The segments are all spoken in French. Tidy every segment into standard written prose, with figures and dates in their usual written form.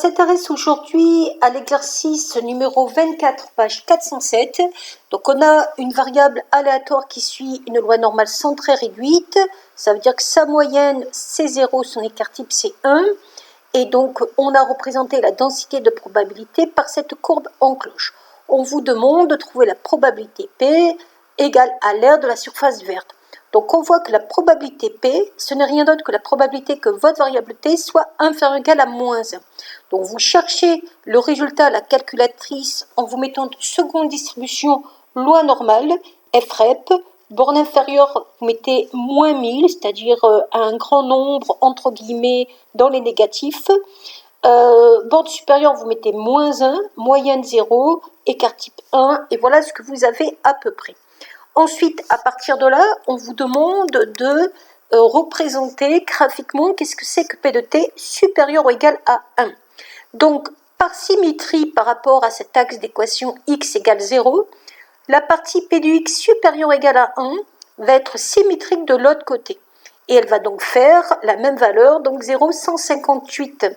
s'intéresse aujourd'hui à l'exercice numéro 24, page 407. Donc on a une variable aléatoire qui suit une loi normale centrée réduite. Ça veut dire que sa moyenne c'est 0, son écart type c'est 1. Et donc on a représenté la densité de probabilité par cette courbe en cloche. On vous demande de trouver la probabilité P égale à l'aire de la surface verte. Donc on voit que la probabilité P, ce n'est rien d'autre que la probabilité que votre variable T soit inférieure ou égale à moins 1. Donc vous cherchez le résultat à la calculatrice en vous mettant de seconde distribution loi normale, FREP, borne inférieure, vous mettez moins 1000, c'est-à-dire un grand nombre entre guillemets dans les négatifs. Borne supérieure, vous mettez moins 1, moyenne 0, écart type 1, et voilà ce que vous avez à peu près. Ensuite, à partir de là, on vous demande de représenter graphiquement qu'est-ce que c'est que P de T supérieur ou égal à 1. Donc, par symétrie par rapport à cet axe d'équation x égale 0, la partie P de x supérieure ou égale à 1 va être symétrique de l'autre côté. Et elle va donc faire la même valeur, donc 0,158.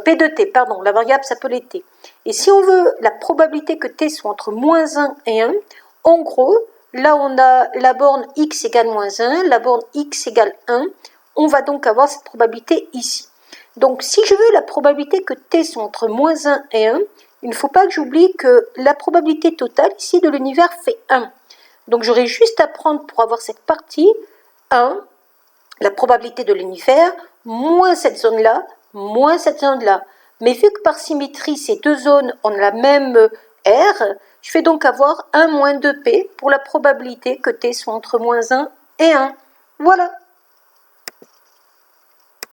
P de T, pardon, la variable s'appelait T. Et si on veut la probabilité que T soit entre moins 1 et 1, en gros, là on a la borne x égale moins 1, la borne x égale 1, on va donc avoir cette probabilité ici. Donc si je veux la probabilité que T soit entre moins 1 et 1, il ne faut pas que j'oublie que la probabilité totale ici de l'univers fait 1. Donc j'aurai juste à prendre pour avoir cette partie 1, la probabilité de l'univers, moins cette zone-là, moins cette zone-là. Mais vu que par symétrie, ces deux zones ont la même R, je vais donc avoir 1 moins 2P pour la probabilité que T soit entre moins 1 et 1. Voilà.